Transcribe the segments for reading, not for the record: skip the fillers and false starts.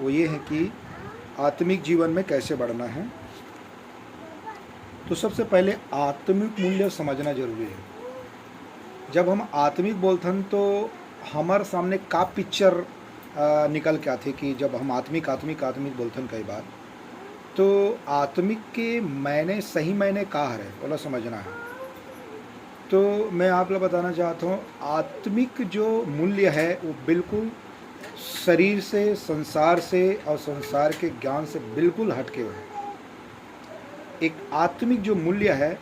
वो ये है कि आत्मिक जीवन में कैसे बढ़ना है। तो सबसे पहले आत्मिक मूल्य समझना जरूरी है। जब हम आत्मिक बोलते हैं तो हमारे सामने का पिक्चर निकल के आती कि जब हम आत्मिक आत्मिक आत्मिक बोलते हैं कई बार, तो आत्मिक के मैंने सही मैंने कहा है बोला समझना है। तो मैं आप लोग बताना चाहता हूँ, आत्मिक जो मूल्य है वो बिल्कुल शरीर से, संसार से और संसार के ज्ञान से बिल्कुल हटके हुए हैं। एक आत्मिक जो मूल्य है,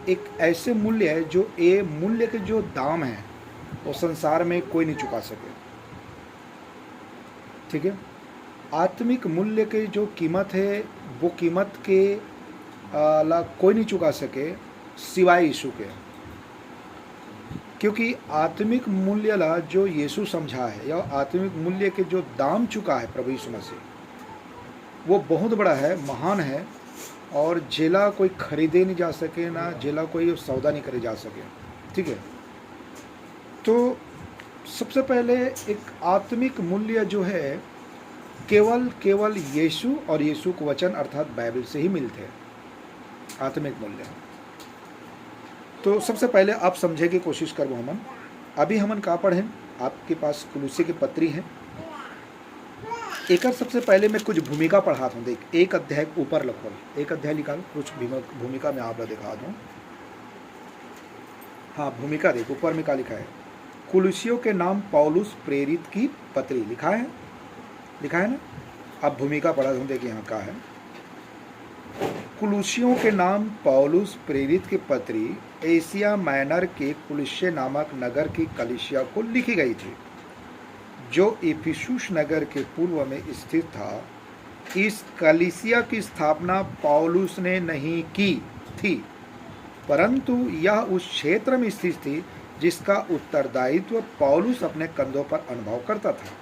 एक ऐसे मूल्य है जो ये मूल्य के जो दाम है वो संसार में कोई नहीं चुका सके। ठीक है, आत्मिक मूल्य की जो कीमत है वो कीमत के ला कोई नहीं चुका सके सिवाय यीशु के। क्योंकि आत्मिक मूल्य ला जो यीशु समझा है या आत्मिक मूल्य के जो दाम चुका है प्रभु यीशु मसीह, वो बहुत बड़ा है, महान है, और जेला कोई खरीदे नहीं जा सके, ना जेला कोई सौदा नहीं करे जा सके। ठीक है, तो सबसे पहले एक आत्मिक मूल्य जो है केवल यीशु और यीशु को वचन अर्थात बाइबल से ही मिलते हैं आत्मिक मूल्य। तो सबसे पहले आप समझे की कोशिश करो। हमन अभी हमन का पढ़ें, आपके पास कुलुसी की पत्री है। एक सबसे पहले मैं कुछ भूमिका पढ़ा दूँ। देख, एक अध्याय ऊपर लिखो, एक अध्याय निकाल, कुछ भूमिका मैं आप दिखा दूँ। हाँ, भूमिका देख, ऊपर में क्या लिखा है? कुलुसियों के नाम पौलुस प्रेरित की पत्री लिखा है ना। अब भूमिका पढ़ा दूँ, देखिए यहाँ का है। कुलुसियों के नाम पौलुस प्रेरित की पत्री एशिया माइनर के कुलुस्य नामक नगर की कलीसिया को लिखी गई थी, जो इफिसुस नगर के पूर्व में स्थित था। इस कलीसिया की स्थापना पौलुस ने नहीं की थी, परंतु यह उस क्षेत्र में स्थित थी जिसका उत्तरदायित्व पौलुस अपने कंधों पर अनुभव करता था।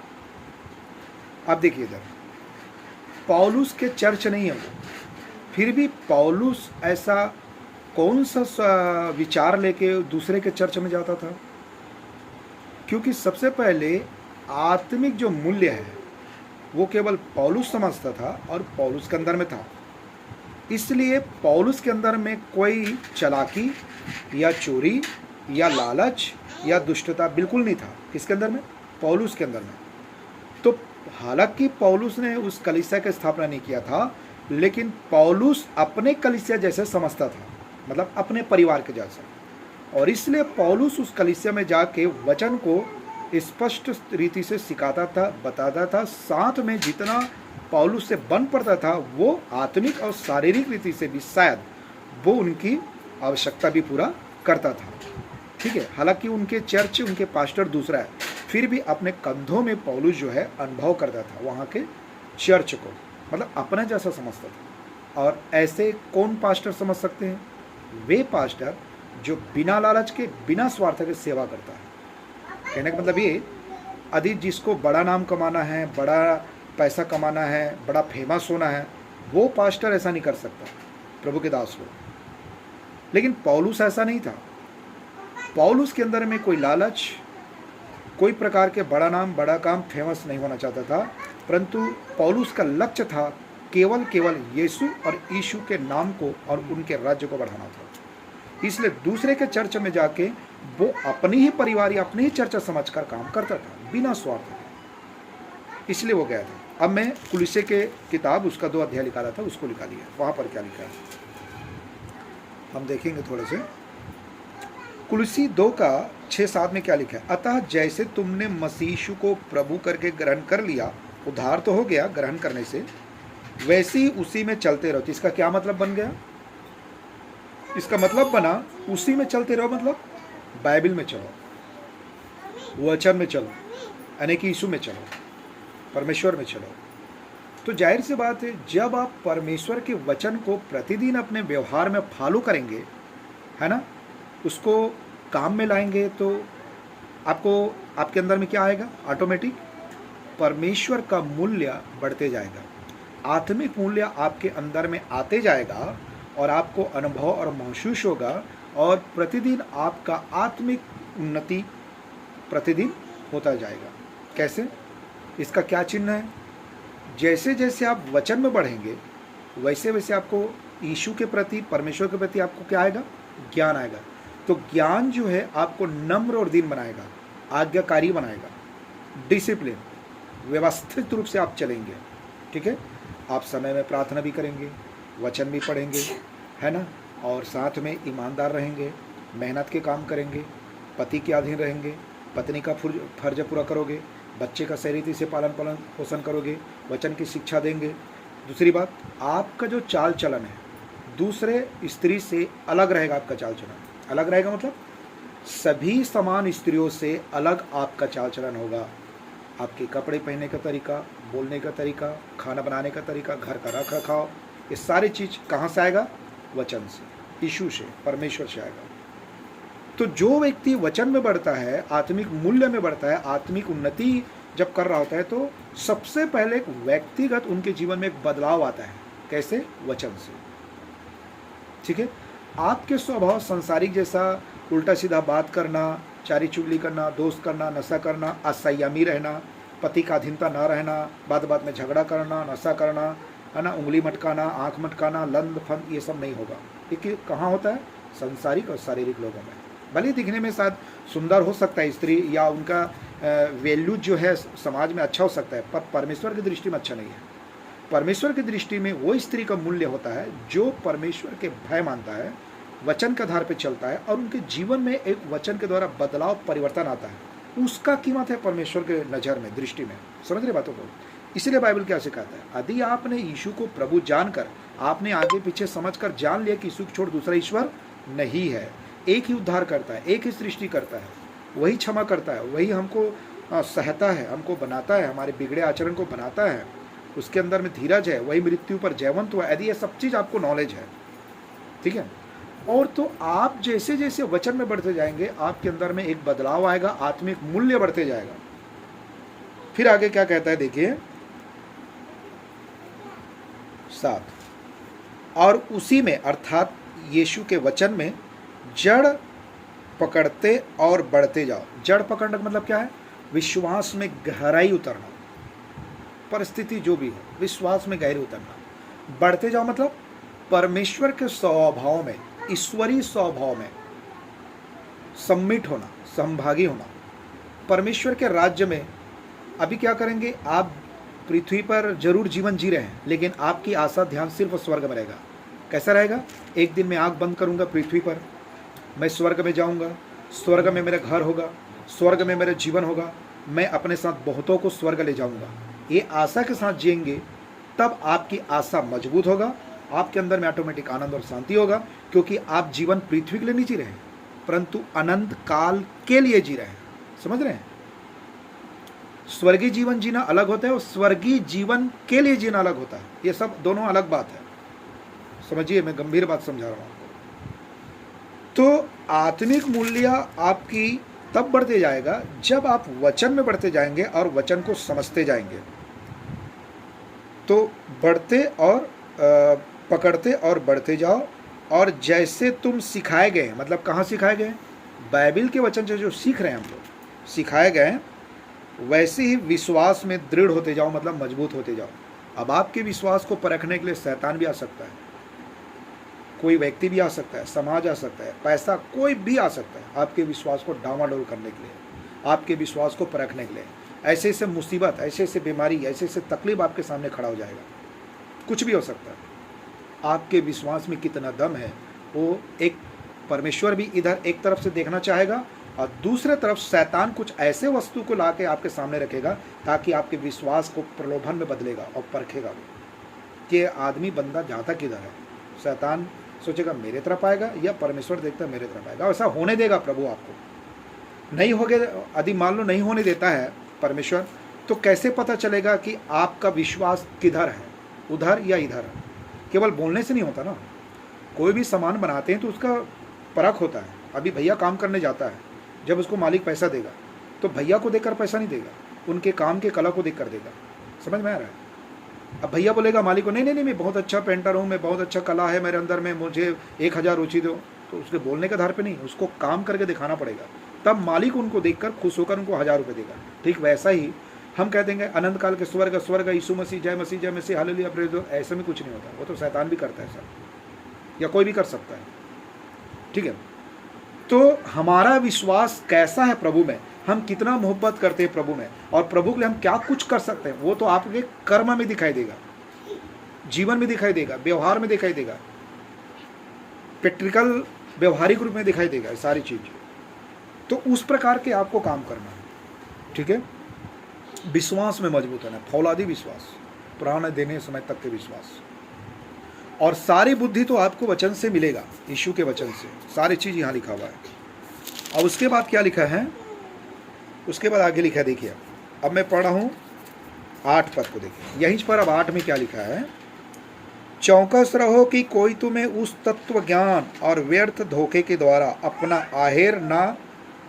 अब देखिए इधर, पौलुस के चर्च नहीं है वो, फिर भी पौलुस ऐसा कौन सा विचार लेके दूसरे के चर्च में जाता था? क्योंकि सबसे पहले आत्मिक जो मूल्य है वो केवल पौलुस समझता था और पौलुस के अंदर में था। इसलिए पौलुस के अंदर में कोई चालाकी या चोरी या लालच या दुष्टता बिल्कुल नहीं था। किसके अंदर में? पौलुस के अंदर में। तो हालांकि पौलुस ने उस कलीसिया की स्थापना नहीं किया था, लेकिन पौलुस अपने कलीसिया जैसे समझता था, मतलब अपने परिवार के जैसा। और इसलिए पौलुस उस कलीसिया में जाके वचन को स्पष्ट रीति से सिखाता था, बताता था। साथ में जितना पौलुस से बन पड़ता था वो आत्मिक और शारीरिक रीति से भी शायद वो उनकी आवश्यकता भी पूरा करता था। ठीक है, हालांकि उनके चर्च, उनके पास्टर दूसरा है, फिर भी अपने कंधों में पौलुस जो है अनुभव करता था वहाँ के चर्च को, मतलब अपना जैसा समझता था। और ऐसे कौन पास्टर समझ सकते हैं? वे पास्टर जो बिना लालच के, बिना स्वार्थ के सेवा करता है। कहने का मतलब ये, यदि जिसको बड़ा नाम कमाना है, बड़ा पैसा कमाना है, बड़ा फेमस होना है, वो पास्टर ऐसा नहीं कर सकता, प्रभु के दास लोग। लेकिन पौलुस ऐसा नहीं था। पौलुस के अंदर में कोई लालच, कोई प्रकार के बड़ा नाम, बड़ा काम, फेमस नहीं होना चाहता था, परंतु पौलुस का लक्ष्य था केवल यीशु और यीशु के नाम को और उनके राज्य को बढ़ाना था। इसलिए दूसरे के चर्च में जाके वो अपनी ही परिवार या अपनी ही चर्चा समझकर काम करता था, बिना स्वार्थ के। इसलिए वो गया था। अब मैं कुलुस्से के किताब, उसका 2 अध्याय निकाला था, उसको निकाल लिया। वहाँ पर क्या लिखा है हम देखेंगे थोड़े से। कुलुस्सी 2 का 6-7 में क्या लिखा है? अतः जैसे तुमने मसीह यीशु को प्रभु करके ग्रहण कर लिया, उद्धार तो हो गया ग्रहण करने से, वैसे ही उसी में चलते रहो। तो इसका क्या मतलब बन गया? इसका मतलब बना उसी में चलते रहो, मतलब बाइबल में चलो, वचन में चलो, यानी कि यीशु में चलो, परमेश्वर में चलो। तो जाहिर सी बात है, जब आप परमेश्वर के वचन को प्रतिदिन अपने व्यवहार में फॉलो करेंगे, है ना, उसको काम में लाएंगे, तो आपको आपके अंदर में क्या आएगा? ऑटोमेटिक परमेश्वर का मूल्य बढ़ते जाएगा, आत्मिक मूल्य आपके अंदर में आते जाएगा और आपको अनुभव और महसूस होगा, और प्रतिदिन आपका आत्मिक उन्नति प्रतिदिन होता जाएगा। कैसे? इसका क्या चिन्ह है? जैसे जैसे आप वचन में बढ़ेंगे वैसे वैसे आपको यीशु के प्रति, परमेश्वर के प्रति आपको क्या आएगा? ज्ञान आएगा। तो ज्ञान जो है आपको नम्र और दीन बनाएगा, आज्ञाकारी बनाएगा, डिसिप्लिन, व्यवस्थित रूप से आप चलेंगे। ठीक है, आप समय में प्रार्थना भी करेंगे, वचन भी पढ़ेंगे, है ना, और साथ में ईमानदार रहेंगे, मेहनत के काम करेंगे, पति के अधीन रहेंगे, पत्नी का फर्ज पूरा करोगे, बच्चे का सही रीति से पालन पोषण करोगे, वचन की शिक्षा देंगे। दूसरी बात, आपका जो चाल चलन है दूसरे स्त्री से अलग रहेगा। आपका चाल चलन अलग रहेगा मतलब सभी समान स्त्रियों से अलग आपका चाल चलन होगा। आपके कपड़े पहनने का तरीका, बोलने का तरीका, खाना बनाने का तरीका, घर का रख रखाव, ये सारी चीज़ कहाँ से आएगा? वचन से, यीशु से, परमेश्वर से आएगा। तो जो व्यक्ति वचन में बढ़ता है, आत्मिक मूल्य में बढ़ता है, आत्मिक उन्नति जब कर रहा होता है, तो सबसे पहले एक व्यक्तिगत उनके जीवन में एक बदलाव आता है। कैसे? वचन से। ठीक है, आपके स्वभाव संसारिक जैसा उल्टा सीधा बात करना, चारी चुगली करना, दोस्त करना, नशा करना, असंयमी रहना, पति का अधीनता न रहना, बात बात में झगड़ा करना, नशा करना, है ना, उंगली मटकाना, आंख मटकाना, लंद फंद, ये सब नहीं होगा। ये कहाँ होता है? संसारिक और शारीरिक लोगों में। भले दिखने में शायद सुंदर हो सकता है स्त्री, या उनका वैल्यू जो है समाज में अच्छा हो सकता है, पर परमेश्वर की दृष्टि में अच्छा नहीं है। परमेश्वर की दृष्टि में वो स्त्री का मूल्य होता है जो परमेश्वर के भय मानता है, वचन के आधार पर चलता है, और उनके जीवन में एक वचन के द्वारा बदलाव, परिवर्तन आता है। उसका कीमत है परमेश्वर के नज़र में, दृष्टि में। समझ रहे बातों को? इसलिए बाइबल क्या सिखाता है? यदि आपने यीशु को प्रभु जानकर, आपने आगे पीछे समझकर जान लिया कि यीशु को छोड़ दूसरा ईश्वर नहीं है, एक ही उद्धार करता है, एक ही सृष्टि करता है, वही क्षमा करता है, वही हमको सहता है, हमको बनाता है, हमारे बिगड़े आचरण को बनाता है, उसके अंदर में धीरज है, वही मृत्यु पर जयवंत हुआ। यदि ये सब चीज़ आपको नॉलेज है, ठीक है, और तो आप जैसे जैसे वचन में बढ़ते जाएंगे, आपके अंदर में एक बदलाव आएगा, आत्मिक मूल्य बढ़ते जाएगा। फिर आगे क्या कहता है देखिए 7, और उसी में अर्थात यीशु के वचन में जड़ पकड़ते और बढ़ते जाओ। जड़ पकड़ने का मतलब क्या है? विश्वास में गहराई उतरना, परिस्थिति जो भी हो, विश्वास में गहराई उतरना। बढ़ते जाओ मतलब परमेश्वर के स्वभाव में, ईश्वरीय स्वभाव में सम्मिट होना, सहभागी होना, परमेश्वर के राज्य में। अभी क्या करेंगे? आप पृथ्वी पर जरूर जीवन जी रहे हैं, लेकिन आपकी आशा ध्यान सिर्फ स्वर्ग में रहेगा। कैसा रहेगा? एक दिन मैं आँख बंद करूंगा पृथ्वी पर, मैं स्वर्ग में जाऊंगा, स्वर्ग में मेरा घर होगा, स्वर्ग में मेरा जीवन होगा, मैं अपने साथ बहुतों को स्वर्ग ले जाऊंगा। ये आशा के साथ जिएंगे, तब आपकी आशा मजबूत होगा, आपके अंदर में ऑटोमेटिक आनंद और शांति होगा, क्योंकि आप जीवन पृथ्वी के लिए नहीं जी रहे हैं, परंतु अनंत काल के लिए जी रहे हैं। समझ रहे हैं? स्वर्गीय जीवन जीना अलग होता है और स्वर्गीय जीवन के लिए जीना अलग होता है। ये सब दोनों अलग बात है। समझिए, मैं गंभीर बात समझा रहा हूँ आपको। तो आत्मिक मूल्य आपकी तब बढ़ते जाएगा जब आप वचन में बढ़ते जाएंगे और वचन को समझते जाएंगे। तो बढ़ते और पकड़ते और बढ़ते जाओ, और जैसे तुम सिखाए गए, मतलब कहाँ सिखाए गए? बाइबल के वचन से जो सीख रहे हैं हम लोग, सिखाए गए, वैसे ही विश्वास में दृढ़ होते जाओ, मतलब मजबूत होते जाओ। अब आपके विश्वास को परखने के लिए शैतान भी आ सकता है, कोई व्यक्ति भी आ सकता है, समाज आ सकता है, पैसा कोई भी आ सकता है आपके विश्वास को डामाडोल करने के लिए, आपके विश्वास को परखने के लिए। ऐसे ऐसे मुसीबत, ऐसे ऐसे बीमारी, ऐसे ऐसे तकलीफ आपके सामने खड़ा हो जाएगा। कुछ भी हो सकता है। आपके विश्वास में कितना दम है, वो एक परमेश्वर भी इधर एक तरफ से देखना चाहेगा, और दूसरे तरफ शैतान कुछ ऐसे वस्तु को ला के आपके सामने रखेगा ताकि आपके विश्वास को प्रलोभन में बदलेगा और परखेगा कि आदमी बंदा जाता किधर है। शैतान सोचेगा मेरे तरफ आएगा, या परमेश्वर देखता मेरे तरफ आएगा। ऐसा होने देगा प्रभु आपको? नहीं होगे। यदि मान लो नहीं होने देता है परमेश्वर, तो कैसे पता चलेगा कि आपका विश्वास किधर है, उधर या इधर? केवल बोलने से नहीं होता ना। कोई भी सामान बनाते हैं तो उसका परख होता है। अभी भैया काम करने जाता है, जब उसको मालिक पैसा देगा तो भैया को देखकर पैसा नहीं देगा, उनके काम के कला को देखकर देगा। समझ में आ रहा है? अब भैया बोलेगा मालिक को, नहीं नहीं नहीं, मैं बहुत अच्छा पेंटर हूँ, मैं बहुत अच्छा कला है मेरे अंदर में, मुझे 1000 रुचि दो, तो उसके बोलने के आधार पे नहीं, उसको काम करके दिखाना पड़ेगा, तब मालिक उनको देखकर खुश होकर उनको 1000 रुपये देगा। ठीक वैसा ही हम कह देंगे अनंत काल के स्वर्ग स्वर्ग, यीशु मसीह, जय मसीह, हालेलुया, प्रेज द लॉर्ड, ऐसा में कुछ नहीं होता। वो तो शैतान भी करता है सब, या कोई भी कर सकता है, ठीक है। तो हमारा विश्वास कैसा है प्रभु में, हम कितना मोहब्बत करते हैं प्रभु में, और प्रभु के लिए हम क्या कुछ कर सकते हैं, वो तो आपके कर्म में दिखाई देगा, जीवन में दिखाई देगा, व्यवहार में दिखाई देगा, प्रैक्टिकल व्यवहारिक रूप में दिखाई देगा, सारी चीज। तो उस प्रकार के आपको काम करना है, ठीक है। विश्वास में मजबूत होना, फौलादी विश्वास, प्राण देने समय तक के विश्वास, और सारी बुद्धि तो आपको वचन से मिलेगा, यीशु के वचन से, सारी चीज यहाँ लिखा हुआ है। और उसके बाद क्या लिखा है, उसके बाद आगे लिखा है, देखिए अब मैं पढ़ रहा हूँ 8 पद को, देखिए यहीं पर अब 8 में क्या लिखा है, चौकस रहो कि कोई तुम्हें उस तत्व ज्ञान और व्यर्थ धोखे के द्वारा अपना आहेर ना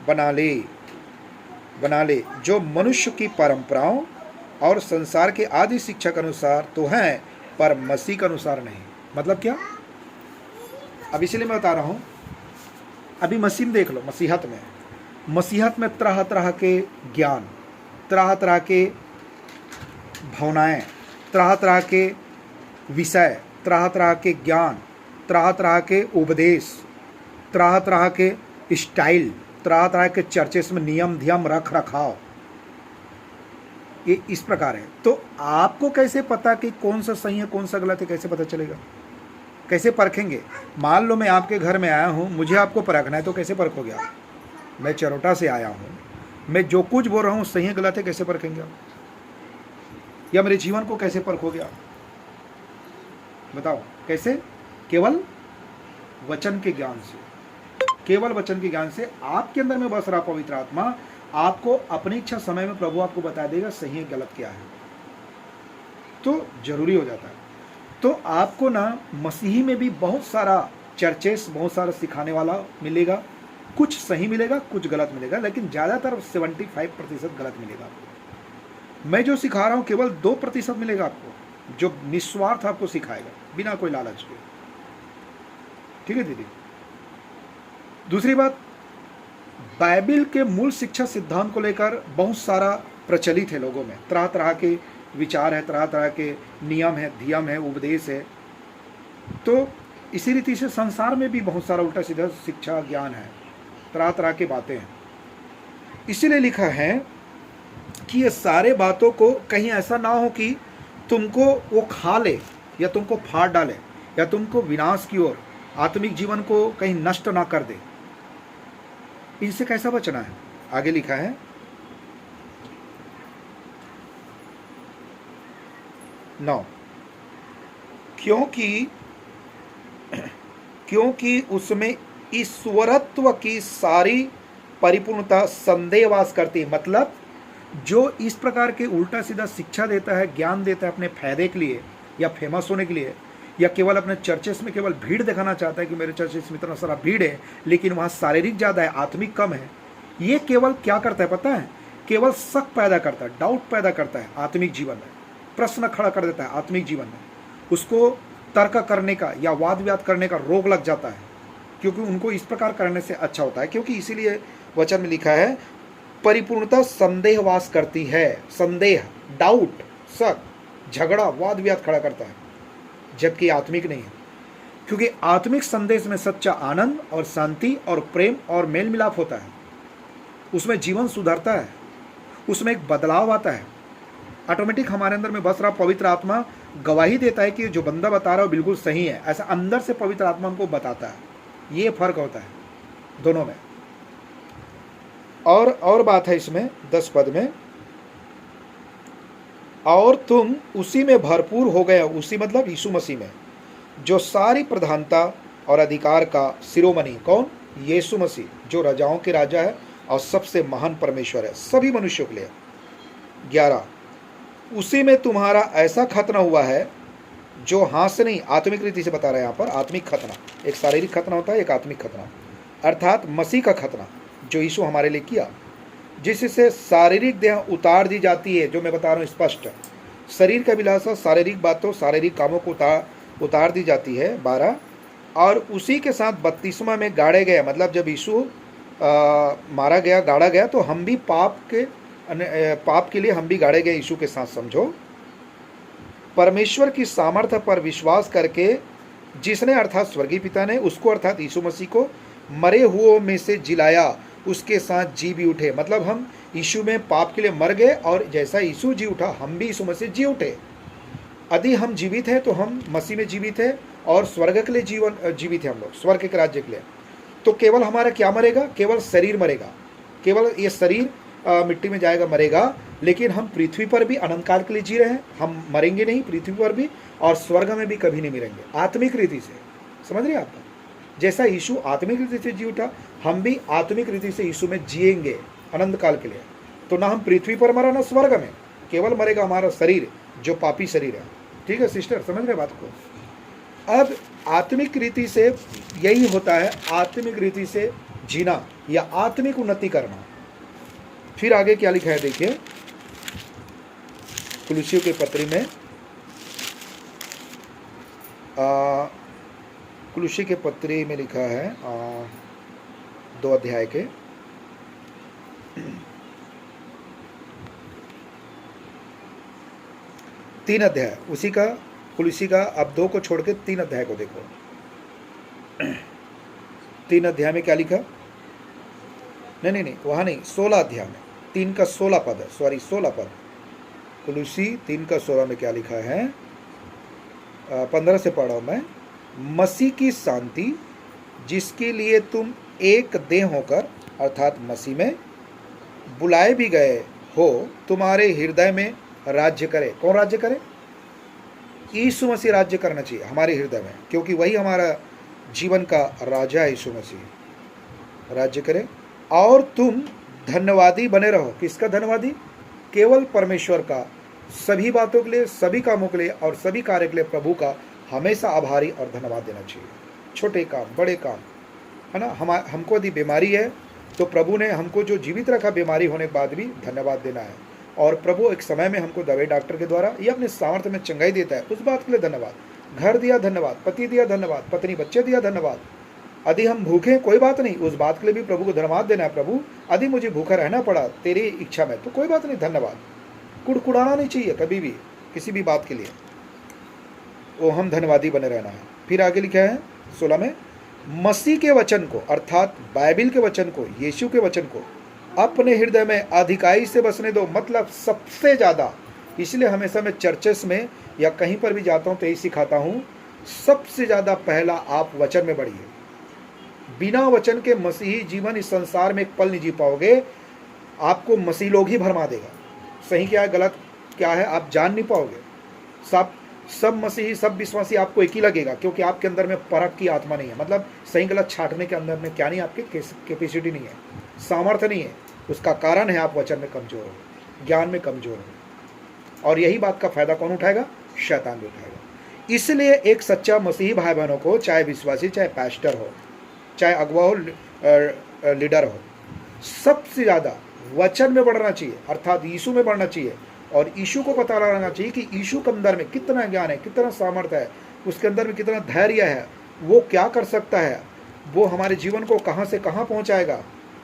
बना ले जो मनुष्य की परंपराओं और संसार के आदि शिक्षा के अनुसार तो हैं, पर मसीह के अनुसार नहीं। मतलब क्या, अब इसलिए मैं बता रहा हूं, अभी मसीह देख लो, मसीहत में तरह तरह के ज्ञान, तरह तरह के भावनाएं, तरह तरह के विषय, तरह तरह के ज्ञान, तरह तरह के उपदेश, तरह तरह के स्टाइल, तरह तरह के चर्चेस में नियम धियम रख रखाव, ये इस प्रकार है। तो आपको कैसे पता कि कौन सा सही है कौन सा गलत है, कैसे पता चलेगा, कैसे परखेंगे? मान लो मैं आपके घर में आया हूँ, मुझे आपको परखना है, तो कैसे परखोगे आप? मैं चरोटा से आया हूँ, मैं जो कुछ बोल रहा हूँ सही है गलत है, कैसे परखेंगे आप? या मेरे जीवन को कैसे परखोगे आप? बताओ कैसे? केवल वचन के ज्ञान से, केवल वचन के ज्ञान से। आपके अंदर में बस रहा पवित्र आत्मा आपको अपनी इच्छा समय में प्रभु आपको बता देगा सही है गलत क्या है, तो जरूरी हो जाता है। तो आपको ना मसीही में भी बहुत सारा चर्चेस, बहुत सारा सिखाने वाला मिलेगा, कुछ सही मिलेगा कुछ गलत मिलेगा, लेकिन ज़्यादातर 75% गलत मिलेगा आपको। मैं जो सिखा रहा हूँ केवल 2% मिलेगा आपको, जो निस्वार्थ आपको सिखाएगा बिना कोई लालच के, ठीक है दीदी। दूसरी बात, बाइबिल के मूल शिक्षा सिद्धांत को लेकर बहुत सारा प्रचलित है लोगों में, तरह तरह के विचार है, तरह तरह के नियम है, धियम है, उपदेश है। तो इसी रीति से संसार में भी बहुत सारा उल्टा सीधा शिक्षा ज्ञान है, तरह तरह की बातें हैं। इसीलिए लिखा है कि ये सारे बातों को कहीं ऐसा ना हो कि तुमको वो खा ले या तुमको फाड़ डाले या तुमको विनाश की ओर, आत्मिक जीवन को कहीं नष्ट ना कर दे। इनसे कैसा बचना है? आगे लिखा है 9, क्योंकि उसमें ईश्वरत्व की सारी परिपूर्णता संदेहवास करती है। मतलब जो इस प्रकार के उल्टा सीधा शिक्षा देता है, ज्ञान देता है अपने फायदे के लिए या फेमस होने के लिए, या केवल अपने चर्चेस में केवल भीड़ दिखाना चाहता है कि मेरे चर्चेस में इतना सारा भीड़ है लेकिन वहाँ शारीरिक ज़्यादा है आत्मिक कम है, ये केवल क्या करता है पता है? केवल शक पैदा करता है, डाउट पैदा करता है आत्मिक जीवन में, प्रश्न खड़ा कर देता है आत्मिक जीवन में। उसको तर्क करने का या वाद विवाद करने का रोग लग जाता है, क्योंकि उनको इस प्रकार करने से अच्छा होता है। क्योंकि इसीलिए वचन में लिखा है परिपूर्णता संदेहवास करती है। संदेह, डाउट, शक, झगड़ा, वाद विवाद खड़ा करता है, जबकि आत्मिक नहीं है। क्योंकि आत्मिक संदेश में सच्चा आनंद और शांति और प्रेम और मेल मिलाप होता है, उसमें जीवन सुधरता है, उसमें एक बदलाव आता है। ऑटोमेटिक हमारे अंदर में बस रहा पवित्र आत्मा गवाही देता है कि जो बंदा बता रहा है बिल्कुल सही है, ऐसा अंदर से पवित्र आत्मा हमको बताता है। ये फर्क होता है दोनों में। और बात है इसमें 10 पद में, और तुम उसी में भरपूर हो गए, उसी मतलब यीशु मसीह में, जो सारी प्रधानता और अधिकार का शिरोमणि। कौन? यीशु मसीह, जो राजाओं के राजा है और सबसे महान परमेश्वर है सभी मनुष्यों के लिए। 11, उसी में तुम्हारा ऐसा खतना हुआ है जो हाथ से नहीं, आत्मिक रीति से बता रहे हैं यहाँ पर। आत्मिक खतना, एक शारीरिक खतना होता है, एक आत्मिक खतना, अर्थात मसीह का खतना जो यीशु हमारे लिए किया, जिससे शारीरिक देह उतार दी जाती है। जो मैं बता रहा हूँ स्पष्ट, शरीर का विलासा, शारीरिक बातों, शारीरिक कामों को उतार दी जाती है। 12, और उसी के साथ बपतिस्मा में गाड़े गए, मतलब जब यीशु मारा गया, गाड़ा गया, तो हम भी पाप के पाप के लिए हम भी गाड़े गए यीशु के साथ, समझो। परमेश्वर की सामर्थ्य पर विश्वास करके जिसने अर्थात स्वर्गीय पिता ने उसको अर्थात यीशु मसीह को मरे हुओं में से जिलाया, उसके साथ जी भी उठे। मतलब हम यीशु में पाप के लिए मर गए और जैसा यीशु जी उठा हम भी यीशु मसीह जी उठे। यदि हम जीवित हैं तो हम मसीह में जीवित हैं और स्वर्ग के लिए जीवित है हम लोग, स्वर्ग के राज्य के लिए। तो केवल हमारा क्या मरेगा? केवल शरीर मरेगा, केवल ये शरीर मिट्टी में जाएगा, मरेगा। लेकिन हम पृथ्वी पर भी अनंत काल के लिए जी रहे हैं, हम मरेंगे नहीं पृथ्वी पर भी, और स्वर्ग में भी कभी नहीं मरेंगे, आत्मिक रीति से। समझ रहे आप? जैसा यीशु आत्मिक रीति से जी उठा, हम भी आत्मिक रीति से यीशु में जिएंगे अनंत काल के लिए। तो ना हम पृथ्वी पर मरा ना स्वर्ग में, केवल मरेगा हमारा शरीर जो पापी शरीर है। ठीक है सिस्टर, समझ रहे बात को? अब आत्मिक रीति से यही होता है, आत्मिक रीति से जीना या आत्मिक उन्नति करना। फिर आगे क्या लिखा है देखिए, कुलुस्सियों के पत्री में, कुलुस्सी के पत्री में लिखा है 2 अध्याय के 3 अध्याय, उसी का कुलुस्सी का, अब 2 को छोड़ के 3 अध्याय को देखो। 3 अध्याय में क्या लिखा? नहीं, वहाँ नहीं, 16 अध्याय में 3 का 16 पद है, सॉरी 16 पद। कुलुस्सी 3 का 16 में क्या लिखा है? 15 से पढ़ा मैं। मसीह की शांति जिसके लिए तुम एक देह होकर अर्थात मसीह में बुलाए भी गए हो, तुम्हारे हृदय में राज्य करे। कौन राज्य करे? यीशु मसीह राज्य करना चाहिए हमारे हृदय में, क्योंकि वही हमारा जीवन का राजा है। यीशु मसीह राज्य करे और तुम धन्यवादी बने रहो। किसका धन्यवादी? केवल परमेश्वर का, सभी बातों के लिए, सभी कामों के लिए और सभी कार्य के लिए प्रभु का हमेशा आभारी और धन्यवाद देना चाहिए। छोटे काम, बड़े काम, है ना। हमको यदि बीमारी है तो प्रभु ने हमको जो जीवित रखा बीमारी होने के बाद भी धन्यवाद देना है। और प्रभु एक समय में हमको दवाई डॉक्टर के द्वारा या अपने सामर्थ्य में चंगाई देता है, उस बात के लिए धन्यवाद। घर दिया धन्यवाद, पति दिया धन्यवाद, पत्नी बच्चे दिया धन्यवाद। यदि हम भूखे हैं कोई बात नहीं, उस बात के लिए भी प्रभु को धन्यवाद देना है। प्रभु यदि मुझे भूखा रहना पड़ा तेरी इच्छा में तो कोई बात नहीं, धन्यवाद। कुड़कुड़ाना नहीं चाहिए कभी भी किसी भी बात के लिए, वो हम धन्यवादी बने रहना है। फिर आगे लिखा है 16 में, मसीह के वचन को अर्थात बाइबिल के वचन को, यीशु के वचन को अपने हृदय में अधिकाई से बसने दो। मतलब सबसे ज़्यादा, इसलिए हमेशा मैं चर्चेस में या कहीं पर भी जाता हूँ तो यही सिखाता हूँ, सबसे ज़्यादा पहला आप वचन में बढ़िए। बिना वचन के मसीही जीवन इस संसार में एक पल नहीं जी पाओगे। आपको मसीह लोग ही भरमा देगा, सही क्या है गलत क्या है आप जान नहीं पाओगे। सब मसीही, सब विश्वासी आपको एक ही लगेगा, क्योंकि आपके अंदर में परख की आत्मा नहीं है। मतलब सही गलत छांटने के अंदर में क्या नहीं, आपके कैपेसिटी नहीं है, सामर्थ्य नहीं है। उसका कारण है आप वचन में कमजोर हो, ज्ञान में कमजोर हो। और यही बात का फायदा कौन उठाएगा? शैतान भी उठाएगा। इसलिए एक सच्चा मसीही भाई बहनों को, चाहे विश्वासी, चाहे पास्टर हो, चाहे अगुवा हो, लीडर हो, सबसे ज़्यादा वचन में बढ़ना चाहिए, अर्थात यीशु में बढ़ना चाहिए। और यीशु को पता लगाना चाहिए कि यीशु के अंदर में कितना ज्ञान है, कितना सामर्थ्य है, उसके अंदर में कितना धैर्य है, वो क्या कर सकता है, वो हमारे जीवन को कहाँ से कहाँ पहुँचाएगा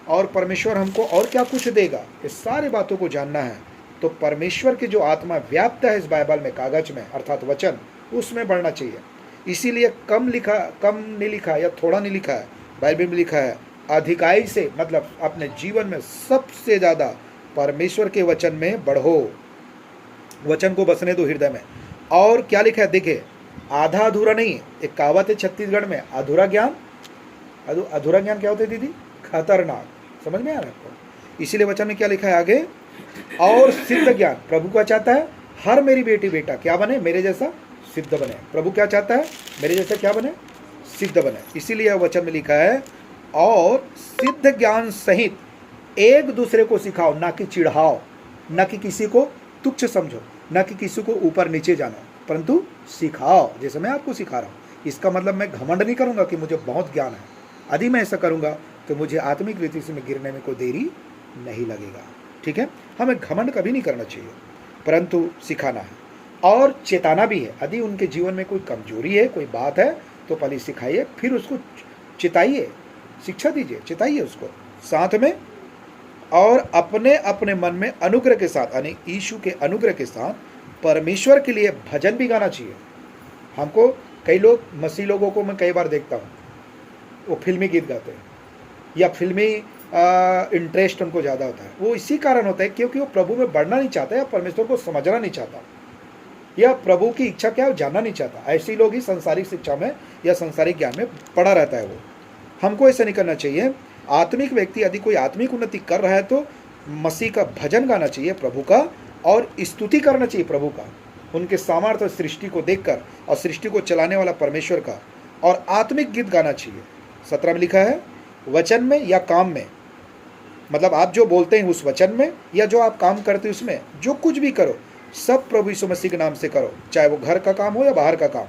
और परमेश्वर हमको और क्या कुछ देगा। इस सारी बातों को जानना है तो परमेश्वर की जो आत्मा व्याप्त है इस बाइबल में, कागज में अर्थात वचन, उसमें बढ़ना चाहिए। इसीलिए कम नहीं लिखा या थोड़ा नहीं लिखा है, बाइबल में लिखा है अधिकाई से, मतलब अपने जीवन में सबसे ज़्यादा परमेश्वर के वचन में बढ़ो, वचन को बसने दो हृदय में। और क्या लिखा है देखिए, आधा अधूरा नहीं। एक कहावत है छत्तीसगढ़ में, अधूरा ज्ञान क्या होता है दीदी? खतरनाक। समझ में आ रहा है आपको? इसीलिए वचन में क्या लिखा है आगे, और सिद्ध ज्ञान। प्रभु क्या चाहता है? हर मेरी बेटी बेटा क्या बने? मेरे जैसा सिद्ध बने। प्रभु क्या चाहता है? मेरे जैसा क्या बने? सिद्ध बने। इसीलिए वचन में लिखा है, और सिद्ध ज्ञान सहित एक दूसरे को सिखाओ, ना कि चिढ़ाओ, ना कि किसी को तुच्छ समझो, ना कि किसी को ऊपर नीचे जानो, परंतु सिखाओ जैसे मैं आपको सिखा रहा हूँ। इसका मतलब मैं घमंड नहीं करूँगा कि मुझे बहुत ज्ञान है। यदि मैं ऐसा करूँगा तो मुझे आत्मिक रीति से मैं गिरने में कोई देरी नहीं लगेगा। ठीक है, हमें घमंड कभी नहीं करना चाहिए, परंतु सिखाना है और चेताना भी है। यदि उनके जीवन में कोई कमजोरी है, कोई बात है, तो पहले सिखाइए, फिर उसको चिताइए, शिक्षा दीजिए, चिताइए उसको। साथ में और अपने अपने मन में अनुग्रह के साथ, यानी यीशु के अनुग्रह के साथ परमेश्वर के लिए भजन भी गाना चाहिए। हमको कई लोग, मसीह लोगों को मैं कई बार देखता हूँ, वो फिल्मी गीत गाते हैं या फिल्मी इंटरेस्ट उनको ज़्यादा होता है। वो इसी कारण होता है क्योंकि वो प्रभु में बढ़ना नहीं चाहता या परमेश्वर को समझना नहीं चाहता या प्रभु की इच्छा क्या है वो जानना नहीं चाहता। ऐसे लोग ही संसारिक शिक्षा में या संसारिक ज्ञान में पड़ा रहता है वो। हमको ऐसा नहीं करना चाहिए। आत्मिक व्यक्ति यदि कोई आत्मिक उन्नति कर रहा है तो मसीह का भजन गाना चाहिए प्रभु का, और स्तुति करना चाहिए प्रभु का, उनके सामर्थ्य और सृष्टि को देखकर और सृष्टि को चलाने वाला परमेश्वर का, और आत्मिक गीत गाना चाहिए। 17 में लिखा है वचन में या काम में, मतलब आप जो बोलते हैं उस वचन में या जो आप काम करते हैं उसमें, जो कुछ भी करो सब प्रभु यीशु मसीह के नाम से करो, चाहे वो घर का काम हो या बाहर का काम,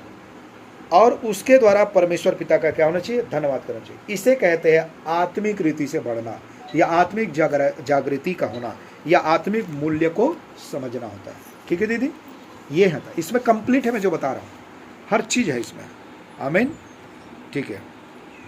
और उसके द्वारा परमेश्वर पिता का क्या होना चाहिए, धन्यवाद करना चाहिए। इसे कहते हैं आत्मिक रीति से बढ़ना या आत्मिक जागृति का होना या आत्मिक मूल्य को समझना होता है। ठीक है दीदी, ये है, इसमें कंप्लीट है मैं जो बता रहा हूँ, हर चीज़ है इसमें। आमीन। ठीक है।